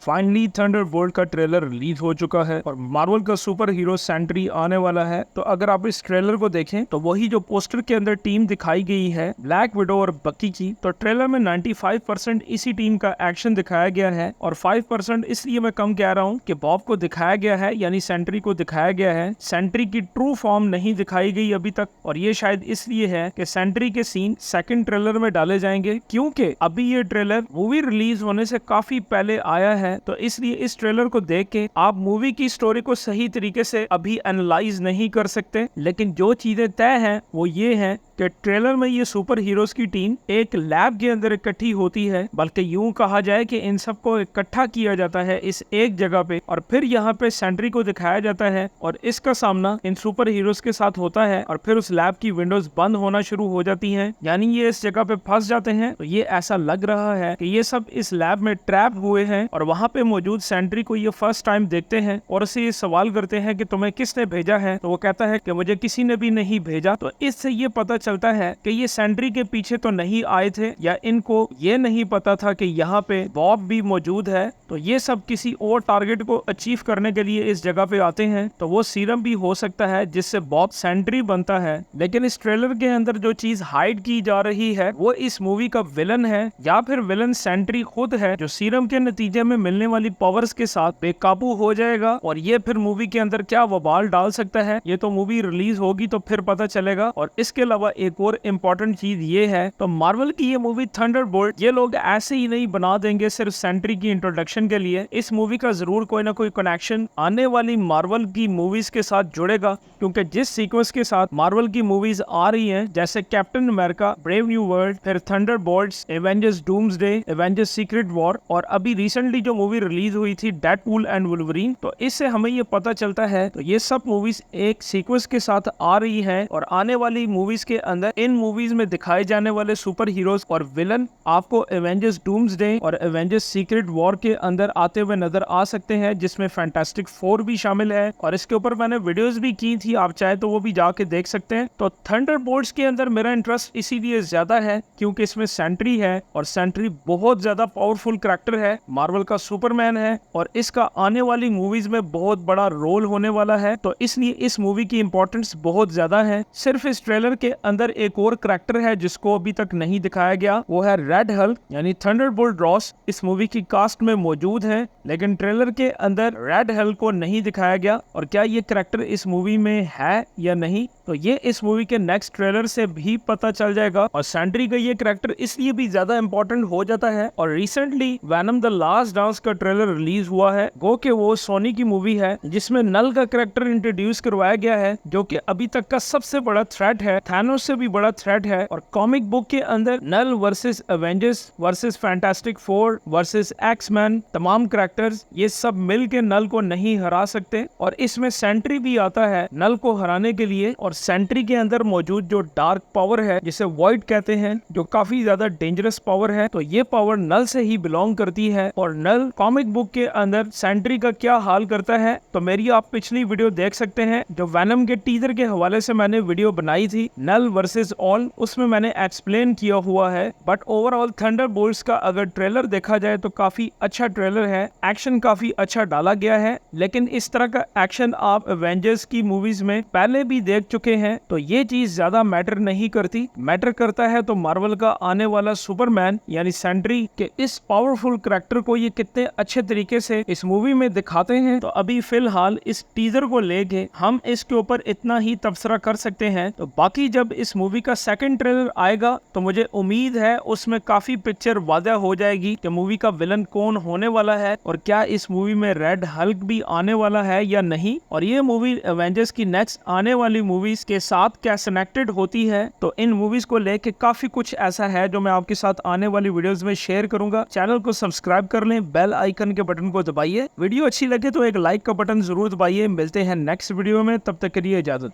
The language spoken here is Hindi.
फाइनली थंडरबोल्ट का ट्रेलर रिलीज हो चुका है और मार्वल का सुपर हीरो सेंट्री आने वाला है। तो अगर आप इस ट्रेलर को देखें तो वही जो पोस्टर के अंदर टीम दिखाई गई है ब्लैक विडो और बकी की, तो ट्रेलर में 95% इसी टीम का एक्शन दिखाया गया है और 5% इसलिए मैं कम कह रहा हूँ कि बॉब को दिखाया गया है, यानी सेंट्री को दिखाया गया है। सेंट्री की ट्रू फॉर्म नहीं दिखाई गई अभी तक और ये शायद इसलिए है कि सेंट्री के सीन सेकंड ट्रेलर में डाले जाएंगे, क्योंकि अभी ये ट्रेलर मूवी रिलीज होने से काफी पहले आया है। तो इसलिए इस ट्रेलर को देख के आप मूवी की स्टोरी को सही तरीके से अभी एनालाइज नहीं कर सकते, लेकिन जो चीजें तय हैं वो ये हैं कि ट्रेलर में ये सुपर हीरोज की टीम एक लैब के अंदर इकट्ठी होती है, बल्कि यूं कहा जाए कि इन सबको इकट्ठा किया जाता है इस एक जगह पे और फिर यहाँ पे सेंट्री को दिखाया जाता है और इसका सामना इन सुपर हीरोज के साथ होता है और फिर उस लैब की विंडोज बंद होना शुरू हो जाती हैं, यानी ये इस जगह पे फंस जाते हैं। तो ये ऐसा लग रहा है कि ये सब इस लैब में ट्रैप हुए हैं और वहाँ पे मौजूद सेंट्री को ये फर्स्ट टाइम देखते हैं और उससे ये सवाल करते हैं कि तुम्हें किसने भेजा है। तो वो कहता है कि मुझे किसी ने भी नहीं भेजा। तो इससे ये पता चलता है कि ये सेंट्री के पीछे तो नहीं आए थे, या इनको ये नहीं पता था कि यहाँ पे बॉब भी मौजूद है। तो ये सब किसी और टारगेट को अचीव करने के लिए इस जगह पे आते हैं। तो वो सीरम भी हो सकता है जिससे बॉब सेंट्री बनता है, लेकिन इस ट्रेलर के अंदर जो चीज हाइड की जा रही है वो इस मूवी का विलन है, या फिर विलन सेंट्री खुद है जो सीरम के नतीजे में मिलने वाली पावर्स के साथ बेकाबू हो जाएगा और ये फिर मूवी के अंदर क्या वबाल डाल सकता है ये तो मूवी रिलीज होगी तो फिर पता चलेगा। और इसके अलावा एक और इम्पोर्टेंट चीज ये है, तो मार्वल की ये मूवी थंडरबोल्ट ये लोग ऐसे ही नहीं बना देंगे सिर्फ सेंट्री की इंट्रोडक्शन के लिए। इस मूवी का जरूर कोई ना कोई कनेक्शन आने वाली मार्वल की मूवीज के साथ जुड़ेगा, क्योंकि जिस सीक्वेंस के साथ मार्वल की मूवीज आ रही हैं जैसे Captain America Brave New World, फिर Thunderbolts, Avengers Doomsday, Avengers Secret War और अभी रिसेंटली जो मूवी रिलीज हुई थी डेडपूल एंड वुल्वरीन, तो इससे हमें ये पता चलता है तो ये सब मूवीज एक सीक्वेंस के साथ आ रही है और आने वाली मूवीज के अंदर इन मूवीज में दिखाए जाने वाले सुपर हीरोज और विलन आपको एवेंजर्स डूम्सडे और एवेंजर्स सीक्रेट वॉर के अंदर आते हुए नजर आ सकते हैं, जिसमें फैंटास्टिक फोर भी शामिल है और इसके ऊपर मैंने वीडियोस भी की थी, आप चाहे तो वो भी जाके देख सकते हैं। तो थंडरबोल्ट्स के अंदर मेरा इंटरेस्ट इसीलिए ज्यादा है क्योंकि इसमें सेंट्री है और सेंट्री बहुत ज्यादा पावरफुल कैरेक्टर है, मार्वल का सुपरमैन है और इसका आने वाली मूवीज में बहुत बड़ा रोल होने वाला है। तो इसलिए इस मूवी की इंपॉर्टेंस बहुत ज्यादा है। सिर्फ इस ट्रेलर के अंदर एक और कैरेक्टर है जिसको अभी तक नहीं दिखाया गया, वो है रेड हल्क यानी थंडरबोल्ट रॉस इस मूवी की कास्ट में मौजूद है, लेकिन ट्रेलर के अंदर रेड हल्क को नहीं दिखाया गया। और क्या ये कैरेक्टर इस मूवी में है या नहीं तो ये इस मूवी के नेक्स्ट ट्रेलर से भी पता चल जाएगा। और सेंट्री का ये कैरेक्टर इसलिए भी ज्यादा इंपॉर्टेंट हो जाता है और recently Venom the last dance का ट्रेलर रिलीज हुआ है, गो के वो सोनी की मूवी है जिसमें नल का कैरेक्टर इंट्रोड्यूस करवाया गया है जो कि अभी तक का सबसे बड़ा थ्रेट है, थैनोस से भी बड़ा थ्रेट है। और कॉमिक बुक के अंदर नल versus Avengers versus Fantastic Four versus X-Men, तमाम कैरेक्टर्स ये सब मिल के नल को नहीं हरा सकते और इसमें सेंट्री भी आता है नल को हराने के लिए। और सेंट्री के अंदर मौजूद जो डार्क पावर है जिसे वॉइड कहते हैं, जो काफी ज्यादा डेंजरस पावर है, तो ये पावर नल से ही बिलोंग करती है। और नल कॉमिक बुक के अंदर सेंट्री का क्या हाल करता है तो मेरी आप पिछली वीडियो देख सकते हैं जो वैनम के टीजर के हवाले से मैंने वीडियो बनाई थी नल वर्सेस ऑल, उसमें मैंने एक्सप्लेन किया हुआ है। बट ओवरऑल थंडरबोल्ट्स का अगर ट्रेलर देखा जाए तो काफी अच्छा ट्रेलर है, एक्शन काफी अच्छा डाला गया है, लेकिन इस तरह का एक्शन आप एवेंजर्स की मूवीज में पहले भी देख चुके हैं तो ये चीज ज्यादा मैटर नहीं करती। मैटर करता है तो मार्वल का आने वाला सुपरमैन यानी सेंट्री के इस पावरफुल कैरेक्टर को ये कितने अच्छे तरीके से इस मूवी में दिखाते हैं। तो अभी फिलहाल इस टीजर को लेके हम इसके ऊपर इतना ही तबसरा कर सकते हैं। तो बाकी जब इस मूवी का सेकंड ट्रेलर आएगा तो मुझे उम्मीद है उसमें काफी पिक्चर वादा हो जाएगी कि मूवी का विलन कौन होने वाला है और क्या इस मूवी में रेड हल्क भी आने वाला है या नहीं, और ये मूवी एवेंजर्स की नेक्स्ट आने वाली मूवीज के साथ क्या कनेक्टेड होती है। तो इन मूवीज को लेके काफी कुछ ऐसा है जो मैं आपके साथ आने वाली वीडियोस में शेयर करूंगा। चैनल को सब्सक्राइब कर लें, बेल आइकन के बटन को दबाइए, वीडियो अच्छी लगे तो एक लाइक का बटन जरूर दबाइए। मिलते हैं नेक्स्ट वीडियो में, तब तक के लिए इजाजत।